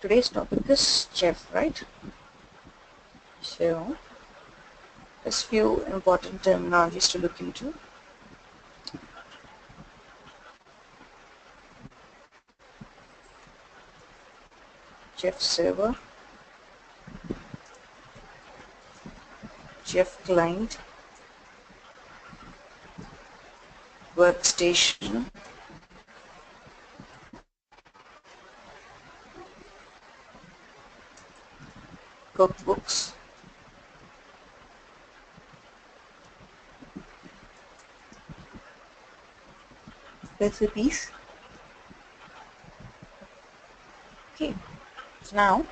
Today's topic is chef, right? So there's few important terminologies to look into. Chef server, chef client, workstation, cookbooks, recipes. Okay, so now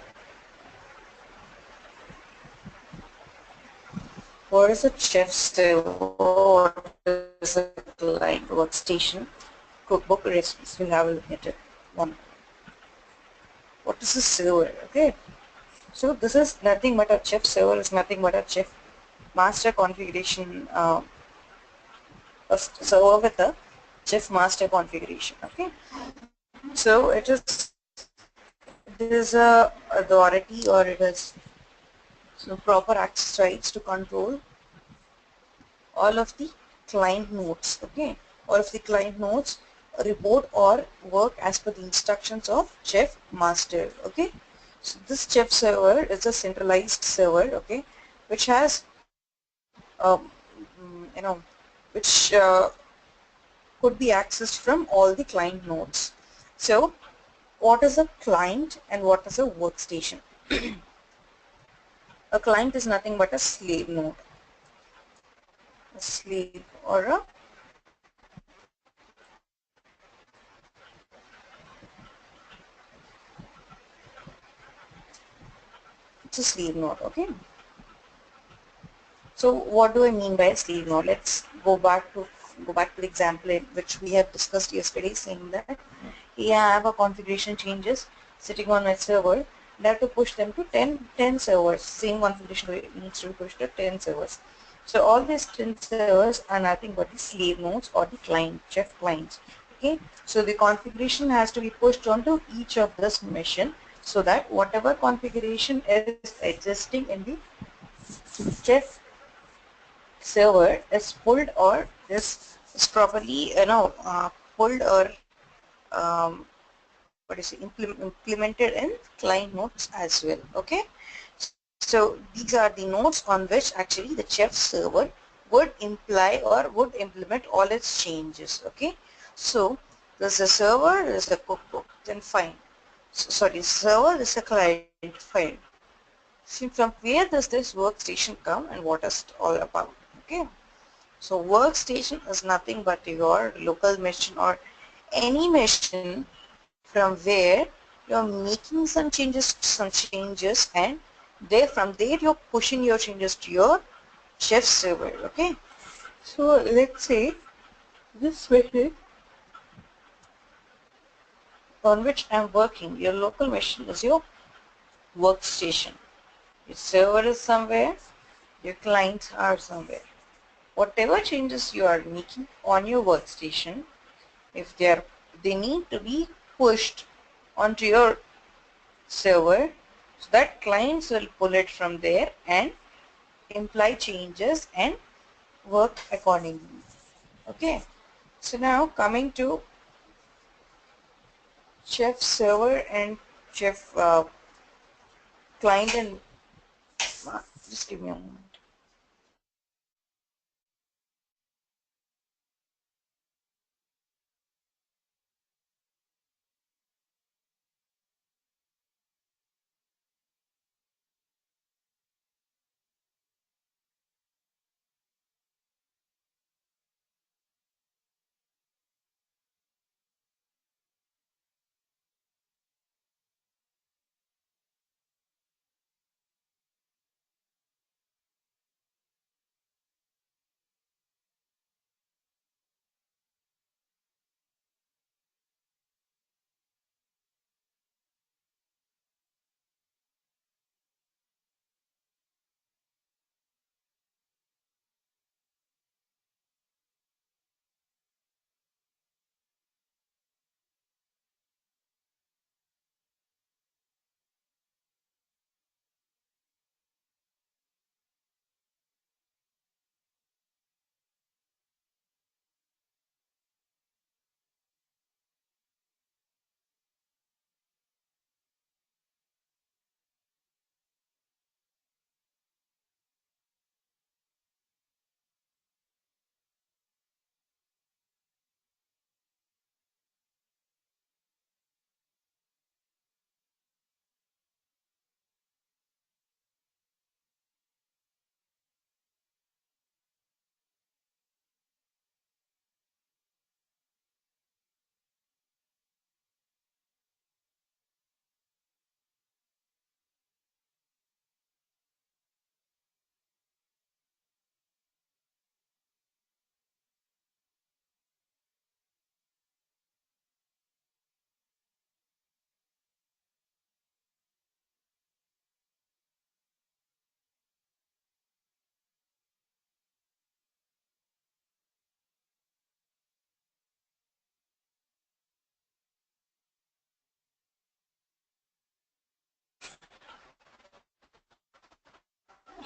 what is a chef server? What is a client workstation? Cookbook recipes. We'll have a look at it. One. What is a server? Okay. So this is nothing but a chef server is nothing but a chef master configuration, a server with a chef master configuration. Okay. So it is a authority, or it is so proper access rights to control all of the client nodes. Okay. All of the client nodes report or work as per the instructions of chef master. Okay. So this chef server is a centralized server. Okay, which has which could be accessed from all the client nodes. So what is a client and what is a workstation? A client is nothing but a slave node, a slave, or it's a slave node. Okay. So what do I mean by a slave node? Let's go back to the example in which we have discussed yesterday, saying that here I have a configuration changes sitting on my server. I have to push them to 10 servers. Same configuration needs to be pushed to 10 servers. So all these 10 servers are nothing but the slave nodes or the client, chef clients. Okay. So the configuration has to be pushed onto each of this machine, so that whatever configuration is existing in the chef server is pulled, or is properly pulled, or um, what is it, implemented in client nodes as well. Okay, so these are the nodes on which actually the chef server would imply or would implement all its changes. Okay, so there's a server, there's a cookbook, then fine. Sorry, server is a client, fine. See, from where does this workstation come and what is it all about? Okay, so workstation is nothing but your local machine, or any machine from where you're making some changes, and there from there you're pushing your changes to your chef server. Okay, so let's say this machine on which I'm working, your local machine is your workstation. Your server is somewhere, your clients are somewhere. Whatever changes you are making on your workstation, if they need to be pushed onto your server, so that clients will pull it from there and imply changes and work accordingly. Okay, so now coming to chef server and chef client, and just give me a moment.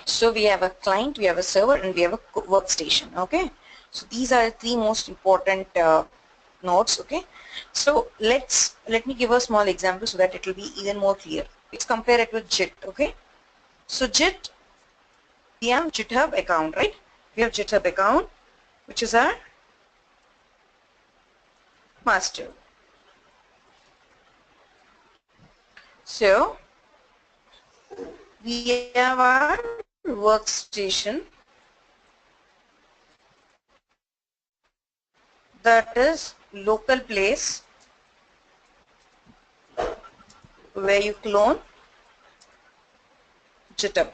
So we have a client, we have a server, and we have a workstation. Okay, so these are the three most important nodes. Okay, so let me give a small example so that it will be even more clear. Let's compare it with JIT. Okay, so JIT, we have GitHub account, right? We have GitHub account, which is our master. So we have our workstation, that is local place where you clone GitHub.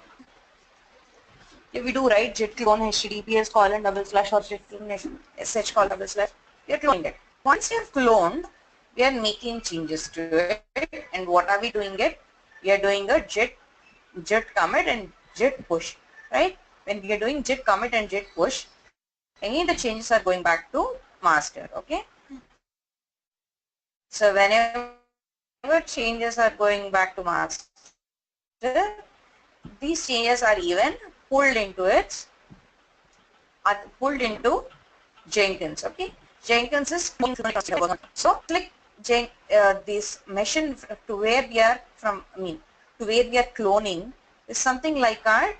If we do right, git clone https colon double slash or git clone sh colon double slash, we are cloning it. Once you have cloned, we are making changes to it. And what are we doing it? We are doing a git commit and git push, right? When we are doing git commit and git push, again the changes are going back to master. Okay, so whenever changes are going back to master, these changes are even pulled into Jenkins. Okay, Jenkins is so click this machine to where we are from. To where we are cloning is something like our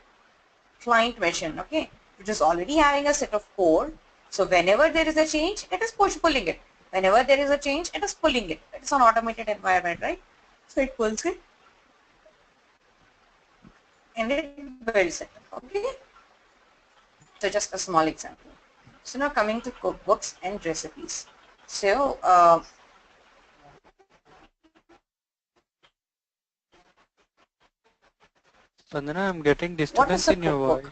client machine. Okay, which is already having a set of code. So whenever there is a change, it is pulling it. Whenever there is a change, it is pulling it. It is an automated environment, right? So it pulls it and it builds it. Okay. So just a small example. So now coming to cookbooks and recipes. So Vandana, I'm getting what is disturbance a in your cookbook? voice.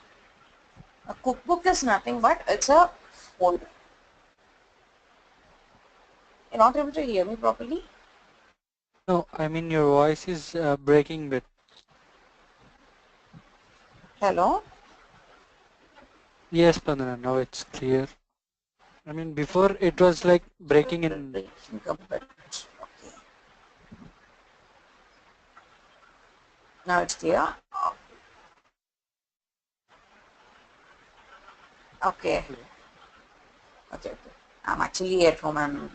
A cookbook is nothing but it's a folder. You're not able to hear me properly? No, I mean your voice is breaking bit. Hello? Yes, Vandana, now it's clear. I mean before it was like breaking in. Breaking a bit. Okay. Now it's clear. Okay. Hello. Okay. I'm actually at home. I'm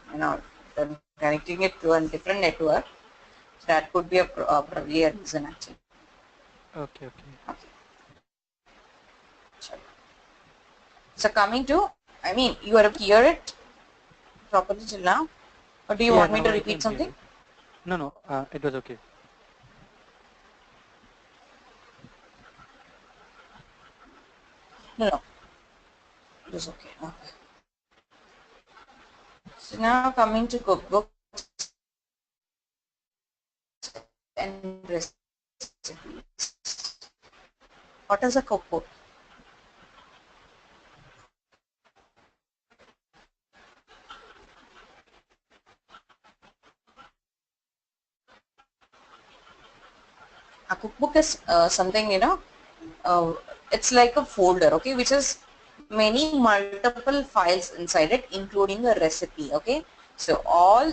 connecting it to a different network. So that could be probably a reason actually. Okay, okay. Okay. So coming to, you are able to hear it properly till now? Or do you Yeah, want me now to I repeat can hear something? you. No, it was okay. No, no. It is okay. Okay. So now coming to cookbooks and recipes. What is a cookbook? A cookbook is something, it's like a folder, okay, which is many multiple files inside it, including a recipe, okay. So all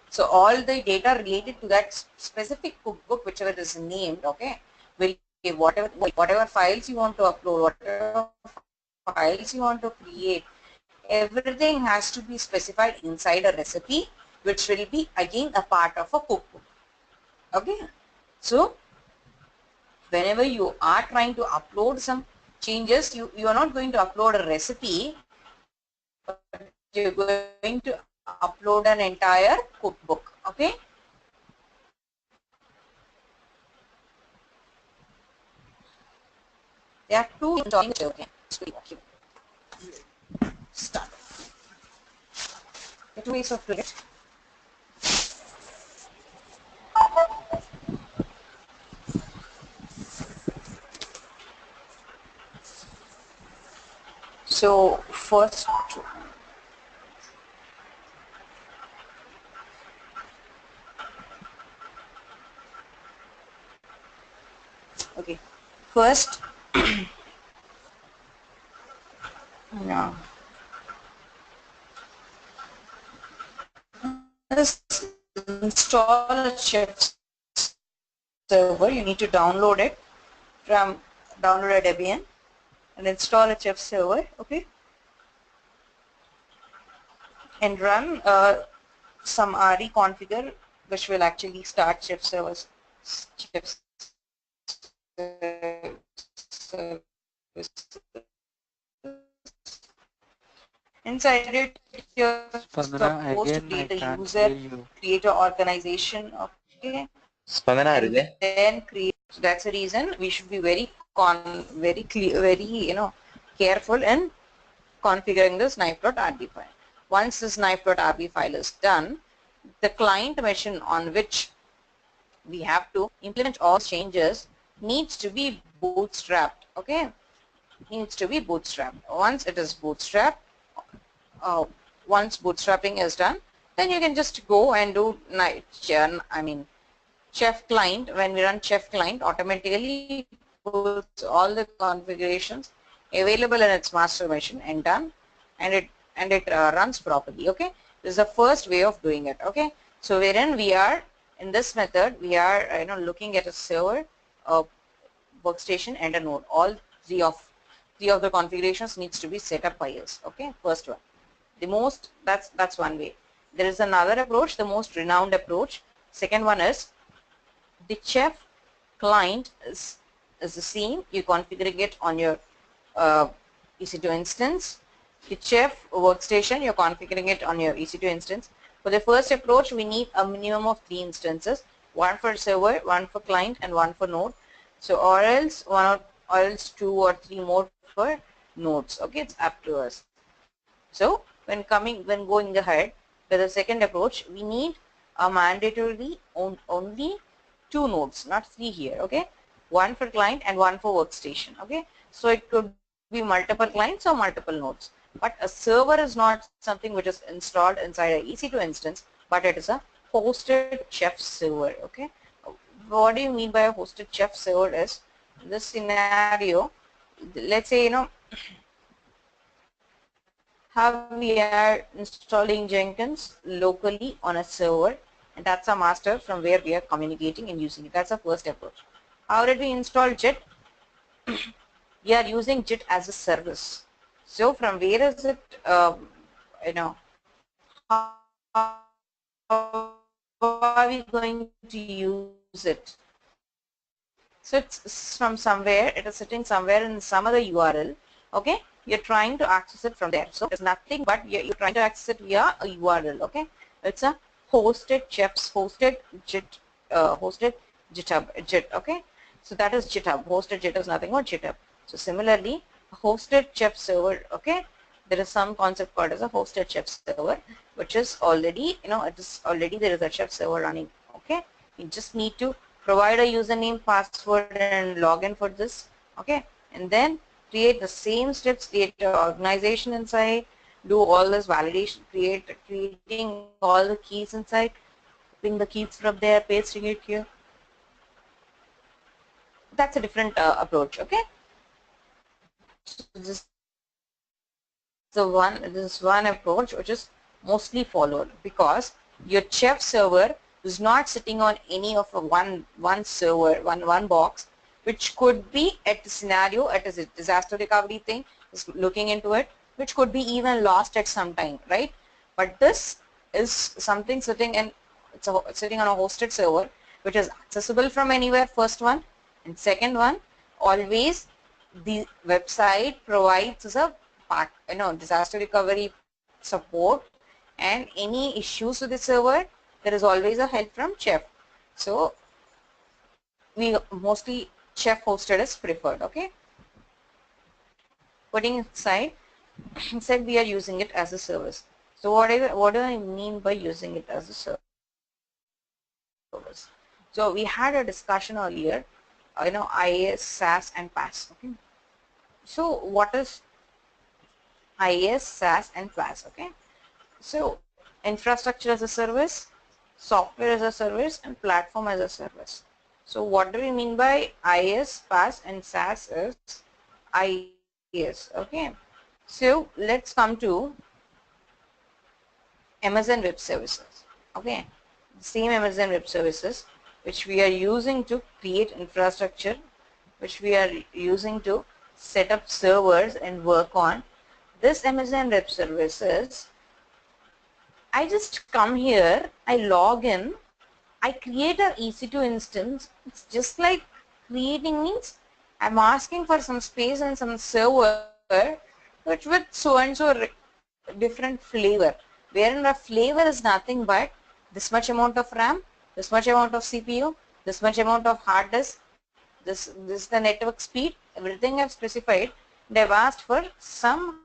the data related to that specific cookbook, whichever is named, okay, will give whatever files you want to upload, whatever files you want to create, everything has to be specified inside a recipe, which will be again a part of a cookbook, okay. So whenever you are trying to upload some changes, you are not going to upload a recipe, but you're going to upload an entire cookbook, okay. There are two joins, okay. Start. The two ways of doing it. So first, okay, first, yeah, just install a chef server. You need to download it from download a Debian and install a chef server, okay, and run some RE configure, which will actually start chef servers, chef services. Inside it, you're supposed to Spandana, create a again I user, can't hear you. create an organization, okay, Spandana, are you and there? then create. So that's the reason we should be very clear, very careful in configuring this knife.rb file. Once this knife.rb file is done, the client machine on which we have to implement all changes needs to be bootstrapped, okay, needs to be bootstrapped. Once it is bootstrapped, uh, once bootstrapping is done, then you can just go and do chef client. When we run chef client, automatically puts all the configurations available in its master machine and done, and it runs properly, okay. This is the first way of doing it, okay. So wherein we are in this method, we are looking at a server, a workstation and a node. All three of the configurations needs to be set up by us, okay. First one, the most, that's one way. There is another approach, the most renowned approach. Second one is the chef client is the same. You configuring it on your EC2 instance. The chef workstation, you're configuring it on your EC2 instance. For the first approach, we need a minimum of 3 instances, one for server, one for client, and one for node. So or else or else 2 or 3 more for nodes, okay. It's up to us. So when going ahead with the second approach, we need a mandatorily only 2 nodes, not 3 here, okay. One for client and one for workstation, okay. So it could be multiple clients or multiple nodes. But a server is not something which is installed inside a EC2 instance, but it is a hosted chef server, okay. What do you mean by a hosted chef server is, in this scenario, let's say how we are installing Jenkins locally on a server, and that's a master from where we are communicating and using it. That's the first approach. How did we install JIT? We are using JIT as a service. So from where is it, how are we going to use it? So it's from somewhere, it is sitting somewhere in some other URL, okay. You're trying to access it from there. So it's nothing but you're trying to access it via a URL, okay. It's a hosted chefs, hosted JIT, hosted JIT, okay. So that is GitHub. Hosted JIT is nothing but GitHub. So similarly, hosted chef server, okay. There is some concept called as a hosted chef server, which is already, it is already there is a chef server running, okay. You just need to provide a username, password, and login for this, okay. And then create the same steps, create an organization inside, do all this validation, creating all the keys inside, putting the keys from there, pasting it here. That's a different approach, okay. So this is one approach which is mostly followed, because your chef server is not sitting on any of a one server, one box, which could be at the scenario, at a disaster recovery thing, is looking into it, which could be even lost at some time, right? But this is something sitting in, it's sitting on a hosted server, which is accessible from anywhere, first one. And second one, always the website provides us a disaster recovery support, and any issues with the server, there is always a help from chef. So we mostly chef hosted is preferred, okay. Putting aside, said we are using it as a service. So what do I mean by using it as a service? So we had a discussion earlier, IaaS, SaaS, and PaaS, okay. So what is IaaS, SaaS, and PaaS, okay. So infrastructure as a service, software as a service, and platform as a service. So what do we mean by IaaS, PaaS, and SaaS is IaaS, okay. So let's come to Amazon Web Services, okay. The same Amazon Web Services which we are using to create infrastructure which we are using to set up servers and work on this Amazon Web Services. I just come here, I log in, I create an EC2 instance. It's just like creating means I'm asking for some space and some server which with so and so different flavor, wherein the flavor is nothing but this much amount of RAM, this much amount of CPU, this much amount of hard disk, this is the network speed, everything I've specified. They've asked for some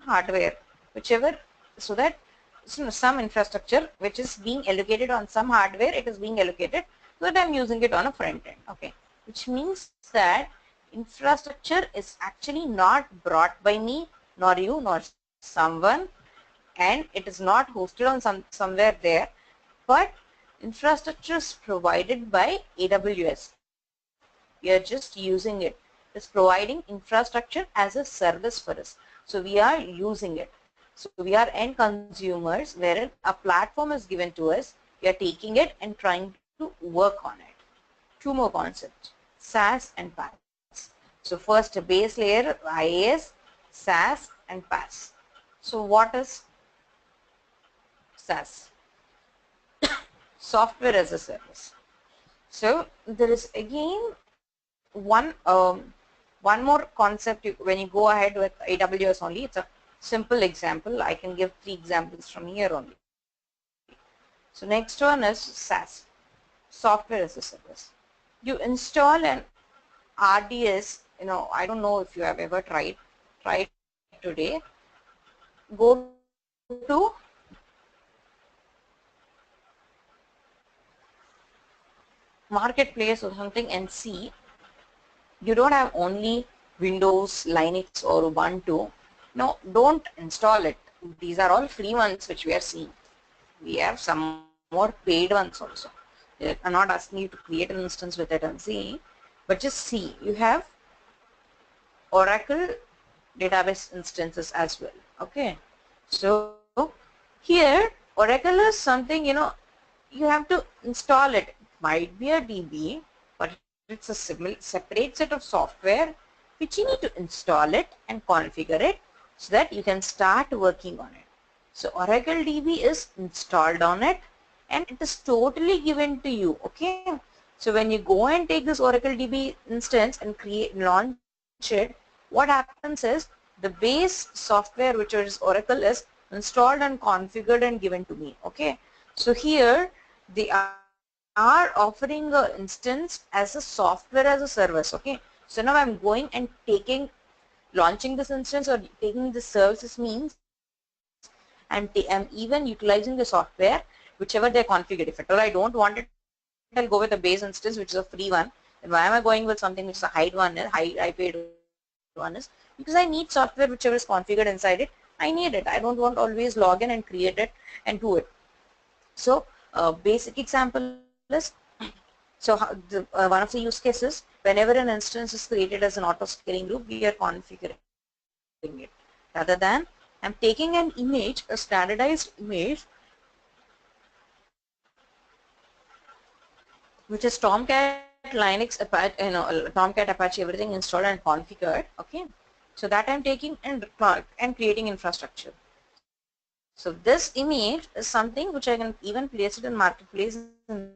hardware, whichever, so that some infrastructure which is being allocated on some hardware, it is being allocated, so that I'm using it on a front end. Okay, which means that infrastructure is actually not brought by me, nor you, nor someone, and it is not hosted on somewhere there, but infrastructure is provided by AWS. We are just using it. It's providing infrastructure as a service for us. So we are using it. So we are end consumers, wherein a platform is given to us. We are taking it and trying to work on it. Two more concepts, SaaS and PaaS. So first, a base layer, IaaS, SaaS and PaaS. So what is SaaS? Software as a service. So there is again one more concept. When you go ahead with AWS only, it's a simple example. I can give 3 examples from here only. So next one is SaaS, software as a service. You install an RDS, I don't know if you have ever tried today. Go to marketplace or something and see. You don't have only Windows, Linux or Ubuntu. No, don't install it. These are all free ones which we are seeing. We have some more paid ones also. I'm not asking you to create an instance with it and see, but just see. You have Oracle database instances as well. Okay, so here Oracle is something, you have to install it. It might be a DB, but it's a separate set of software which you need to install it and configure it so that you can start working on it. So Oracle DB is installed on it and it is totally given to you. Okay, so when you go and take this Oracle DB instance and launch it, what happens is the base software, which is Oracle, is installed and configured and given to me. Okay, so here they are offering an instance as a software as a service. Okay, so now I'm going and launching this instance or taking the services means I'm even utilizing the software whichever they configured. If at all I don't want it, I'll go with a base instance which is a free one. And why am I going with something which is a high paid one is because I need software whichever is configured inside it. I need it. I don't want always log in and create it and do it. So basic example is, so one of the use cases, whenever an instance is created as an auto scaling group, we are configuring it. Rather than I'm taking an image, a standardized image, which is Tomcat, Linux, Apache, Tomcat, Apache, everything installed and configured. Okay, so that I'm taking and creating infrastructure. So this image is something which I can even place it in marketplace and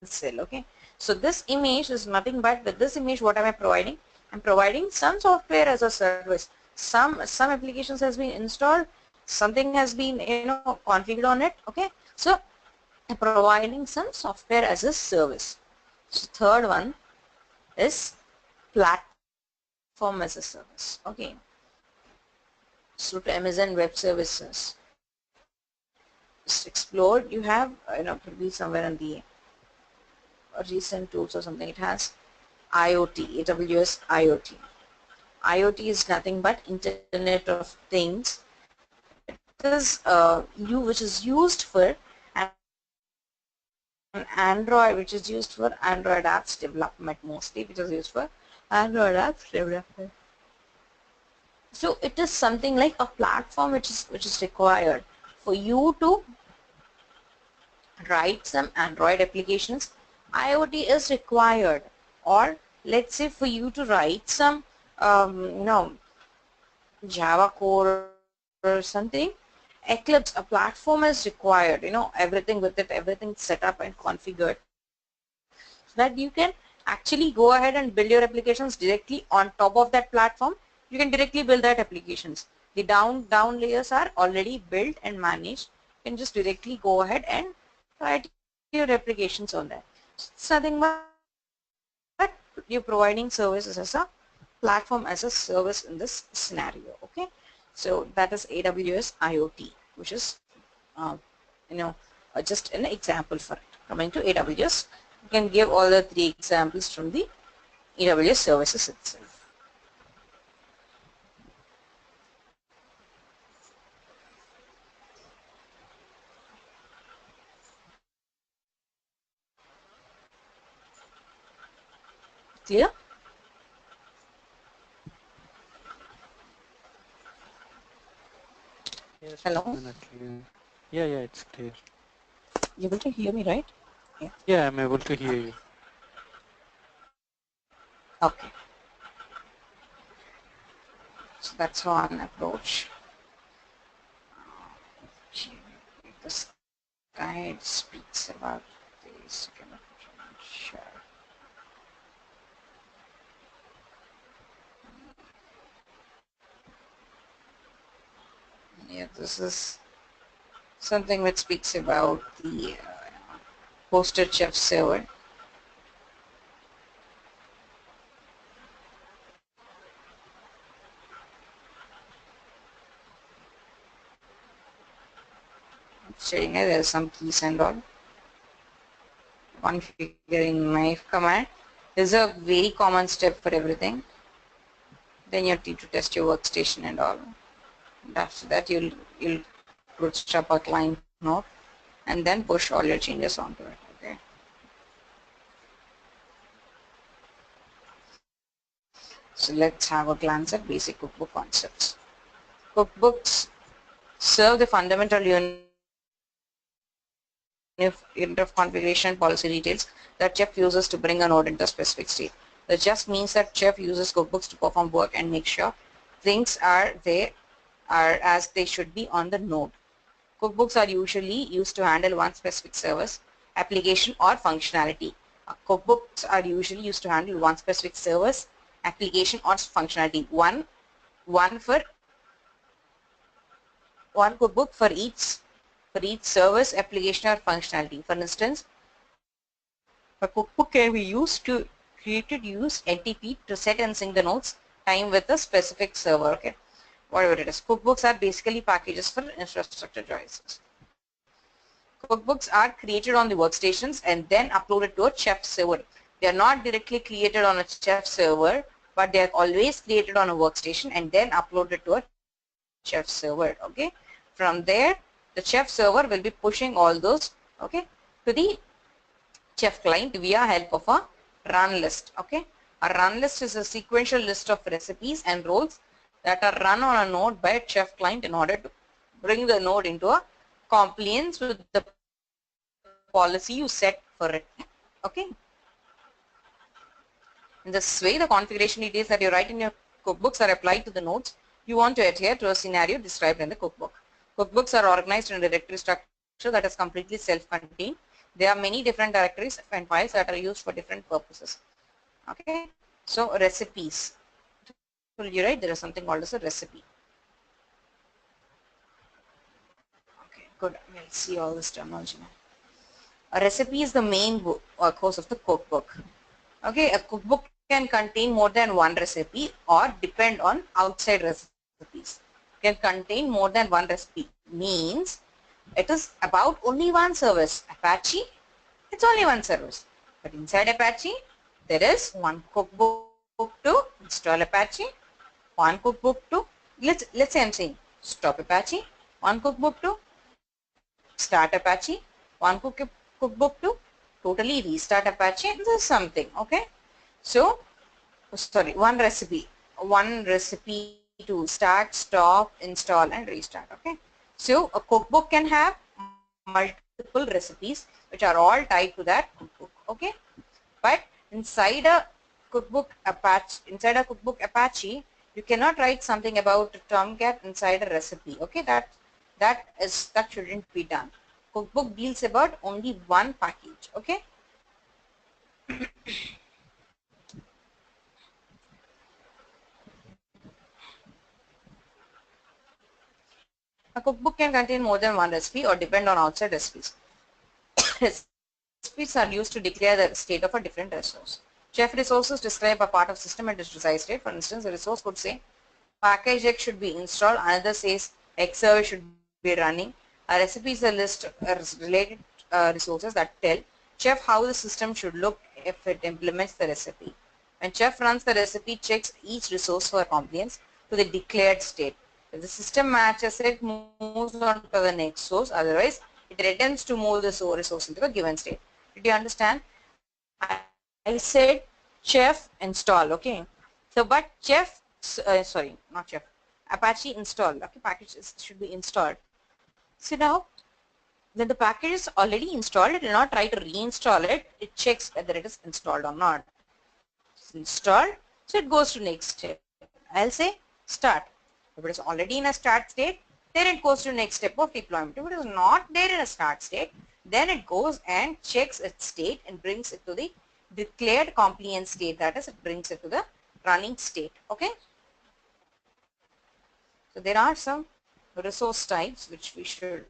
sell. Okay, so this image is nothing but with this image, what am I providing? I'm providing some software as a service. Some applications has been installed, something has been configured on it. Okay, so I'm providing some software as a service. So third one is platform as a service. Okay, so to Amazon Web Services, just explore. You have probably somewhere in the recent tools or something. It has IoT, AWS IoT. IoT is nothing but Internet of Things. It is which is used for Android, which is used for Android apps development mostly, which is used for Android apps development. So it is something like a platform which is required for you to write some Android applications. IoT is required, or let's say for you to write some, Java core or something, Eclipse, a platform is required, everything with it, everything set up and configured, so that you can actually go ahead and build your applications directly on top of that platform. You can directly build that applications. The down layers are already built and managed. You can just directly go ahead and write your applications on that. It's nothing but you're providing services as a platform, as a service in this scenario. Okay, so that is AWS IoT, which is just an example for it. Coming to AWS, you can give all the three examples from the AWS services itself. Clear? Yes, Hello? definitely. Yeah, yeah, it's clear. You able to hear me, right? Yeah. Yeah, I'm able to hear you. Okay. So that's one approach. This guide speaks about the second approach. Sure. Yeah, this is something which speaks about the hosted chef server. Showing it, there's some keys and all. Configuring knife command is a very common step for everything. Then you need to test your workstation and all. And after that, you'll bootstrap a client node and then push all your changes onto it. Okay. So let's have a glance at basic cookbook concepts. Cookbooks serve the fundamental unit of configuration policy details that chef uses to bring a node into a specific state. That just means that chef uses cookbooks to perform work and make sure things are as they should be on the node. Cookbooks are usually used to handle one specific service, application or functionality. Cookbooks are usually used to handle one specific service, application or functionality. One for one cookbook for each service, application or functionality. For instance, a cookbook can be used to use NTP to set and sync the nodes time with a specific server. Okay, whatever it is. Cookbooks are basically packages for infrastructure choices. Cookbooks are created on the workstations and then uploaded to a chef server. They are not directly created on a chef server, but they are always created on a workstation and then uploaded to a chef server. Okay, from there the chef server will be pushing all those, okay, to the chef client via help of a run list. Okay, a run list is a sequential list of recipes and roles that are run on a node by a chef client in order to bring the node into a compliance with the policy you set for it. Okay, in this way the configuration details that you write in your cookbooks are applied to the nodes you want to adhere to a scenario described in the cookbook. Cookbooks are organized in a directory structure that is completely self-contained. There are many different directories and files that are used for different purposes. Okay, so recipes. Told you, right, there is something called as a recipe. Okay, good. We'll see all this terminology now. A recipe is the main workhorse of the cookbook. Okay, a cookbook can contain more than one recipe or depend on outside recipes. Can contain more than one recipe means it is about only one service. Apache, it's only one service. But inside Apache, there is one cookbook to install Apache, one cookbook to, let's say I'm saying stop Apache, one cookbook to start Apache, one cookbook to totally restart Apache, and this is something. Okay, so sorry, one recipe to start, stop, install and restart. Okay, so a cookbook can have multiple recipes which are all tied to that cookbook. Okay, but inside a Cookbook Apache, inside a Cookbook Apache, you cannot write something about Tomcat inside a recipe. Okay, that shouldn't be done. Cookbook deals about only one package. Okay. A cookbook can contain more than one recipe or depend on outside recipes. Recipes are used to declare the state of a different resource. Chef resources describe a part of system and its desired state. For instance, a resource could say package X should be installed, another says X service should be running. A recipe is a list related resources that tell chef how the system should look if it implements the recipe. When chef runs the recipe, checks each resource for compliance to the declared state. If the system matches it, moves on to the next source. Otherwise, it returns to move the resource into the given state. Did you understand? I said chef install. Okay. So, but chef, sorry, not chef. Apache install. Okay, should be installed. So now, when the package is already installed, it will not try to reinstall it. It checks whether it is installed or not. It's installed, so it goes to next step. I'll say start. If it is already in a start state, then it goes to next step of deployment. If it is not there in a start state, then it goes and checks its state and brings it to the declared compliance state. That is, it brings it to the running state. Okay. So there are some resource types which we should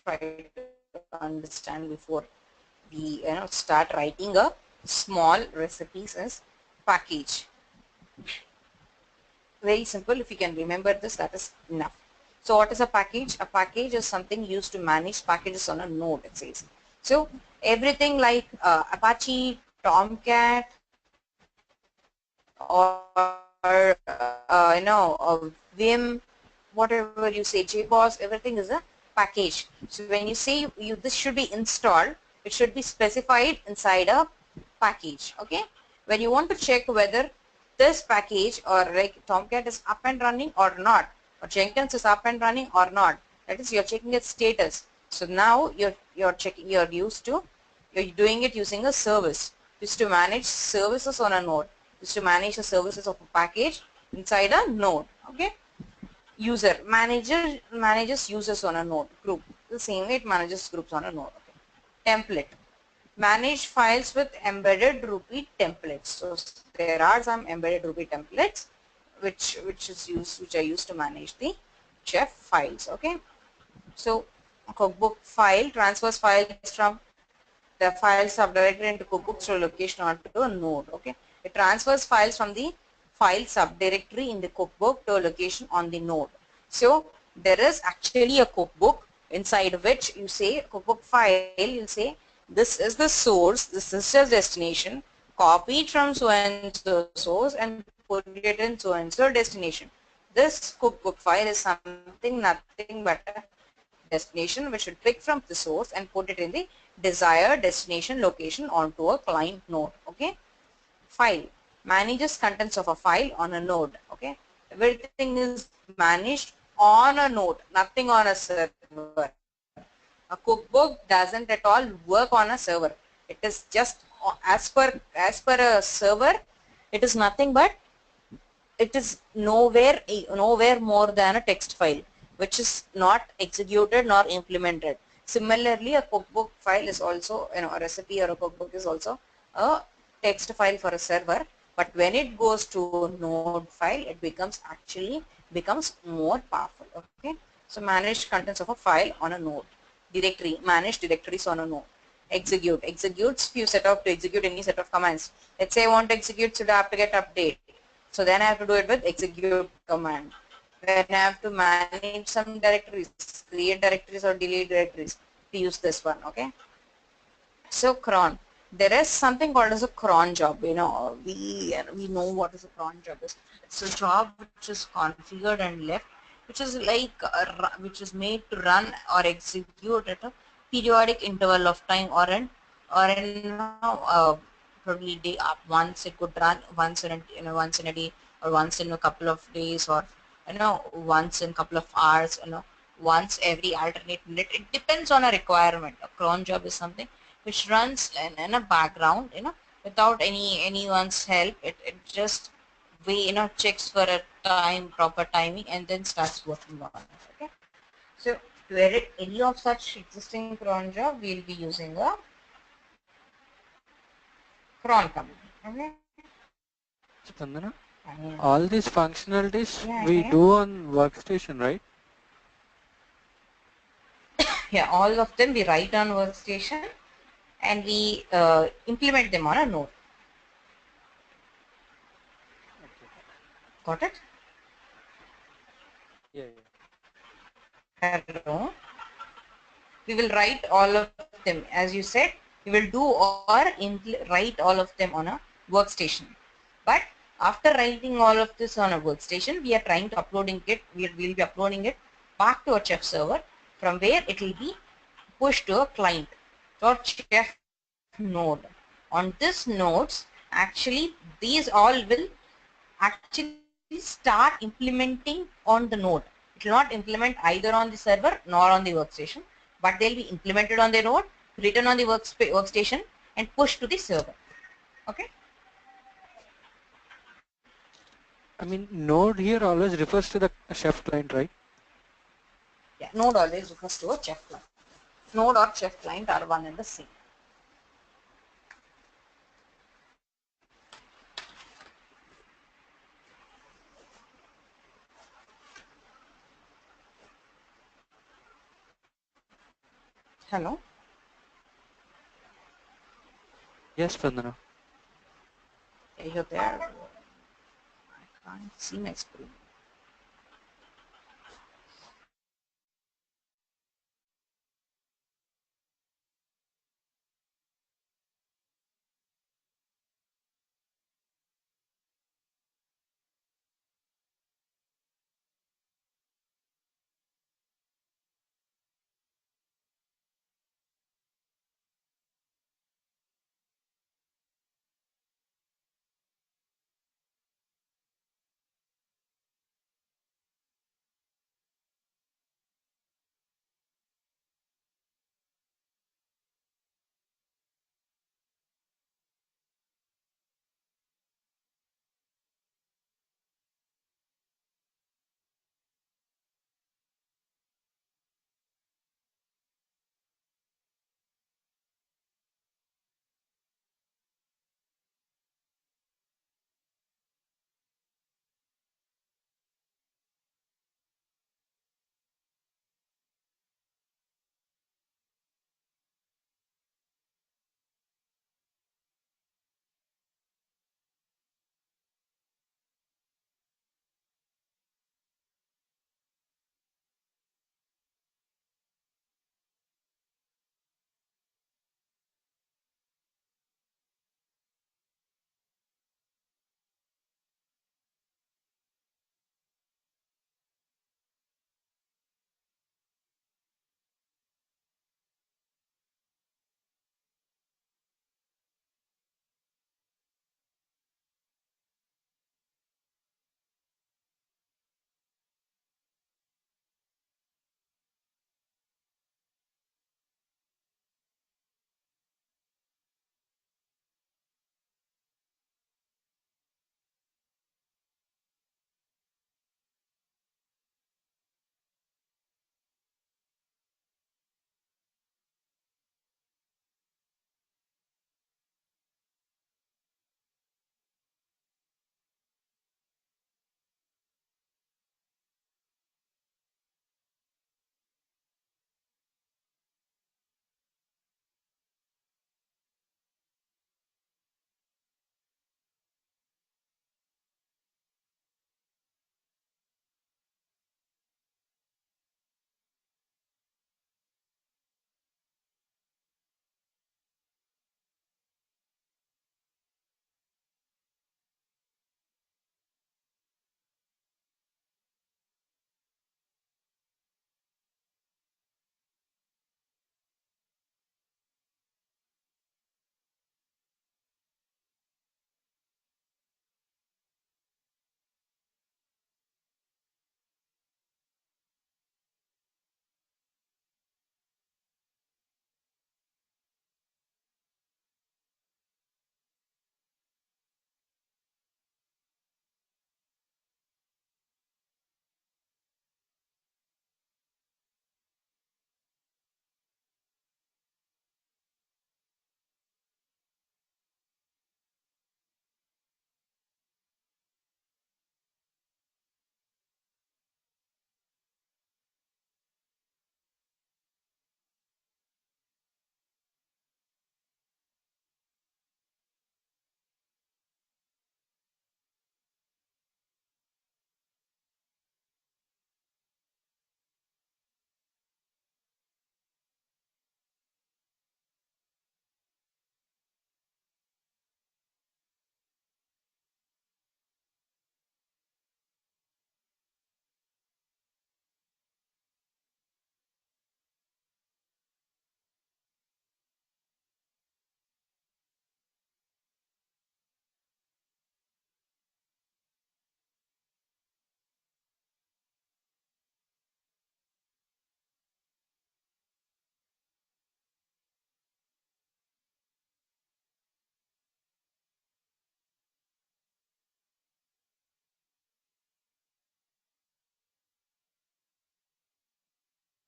try to understand before we start writing a small recipes as package. Very simple. If you can remember this, that is enough. So what is a package? A package is something used to manage packages on a node, it says. So everything like Apache, Tomcat, or Vim, whatever you say, JBoss, everything is a package. So when you say this should be installed, it should be specified inside a package. Okay. When you want to check whether this package or like Tomcat is up and running or not, or Jenkins is up and running or not, that is, you're checking its status. So now you're checking, you're doing it using a service. Used to manage services on a node. Used to manage the services of a package inside a node. Okay. User manages users on a node. Group, the same way it manages groups on a node. Okay. Template, manage files with embedded Ruby templates. So there are some embedded Ruby templates which are used to manage the chef files. Okay. So Cookbook file transfers files from the file subdirectory into Cookbook to location onto a node. Okay. It transfers files from the file subdirectory in the Cookbook to a location on the node. So there is actually a Cookbook inside which you say Cookbook file, you'll say this is the source, this is the destination, copy it from so and so source and put it in so and so destination. This Cookbook file is nothing but a destination which should pick from the source and put it in the desired destination location onto a client node. Okay. File manages contents of a file on a node. Okay. Everything is managed on a node, nothing on a server. A cookbook doesn't at all work on a server. It is just as per a server. It is nothing but it is nowhere more than a text file which is not executed nor implemented. Similarly, a cookbook file is also, a recipe or a cookbook is also a text file for a server, but when it goes to node file, it becomes more powerful. Okay. So manage contents of a file on a node. Directory, manage directories on a node. Executes, you set up to execute any set of commands. Let's say I want to execute, so I have to get update. So then I have to do it with execute command. When I have to manage some directories, create directories or delete directories, to use this one. Okay. So cron, there is something called as a cron job. We know what is a cron job is. It's a job which is configured and left, which is like which is made to run or execute at a periodic interval of time, or probably day up. Once it could run once in a day, or once in a couple of days, or once in a couple of hours, once every alternate minute. It depends on a requirement. A cron job is something which runs in a background, without anyone's help. It just checks for a proper timing and then starts working on it. Okay. So to edit any of such existing cron job, we'll be using a cron command. Okay. Spandana, And all these functionalities yeah, we yeah, do on workstation, right? yeah. All of them we write on workstation and we implement them on a node. Okay. Got it? Yeah, yeah. Hello. We will write all of them, as you said. We will do or write all of them on a workstation. But after writing all of this on a workstation, we are trying to uploading it. We'll be uploading it back to a chef server, from where it will be pushed to a client or chef node. On this nodes, actually these all will actually start implementing on the node. It will not implement either on the server nor on the workstation, but they'll be implemented on the node, written on the workstation, and pushed to the server. Okay. I mean, Node here always refers to the chef client, right? Yeah. Node always refers to a chef client. Node or chef client are one and the same. Hello. Yes, Spandana. Yeah, you're there. I can't see my screen.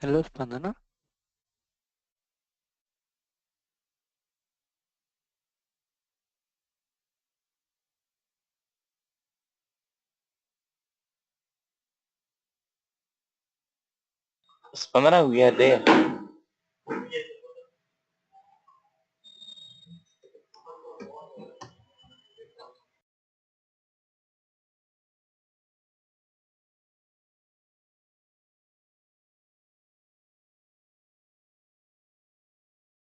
Hello, Spandana. Spandana, we are there.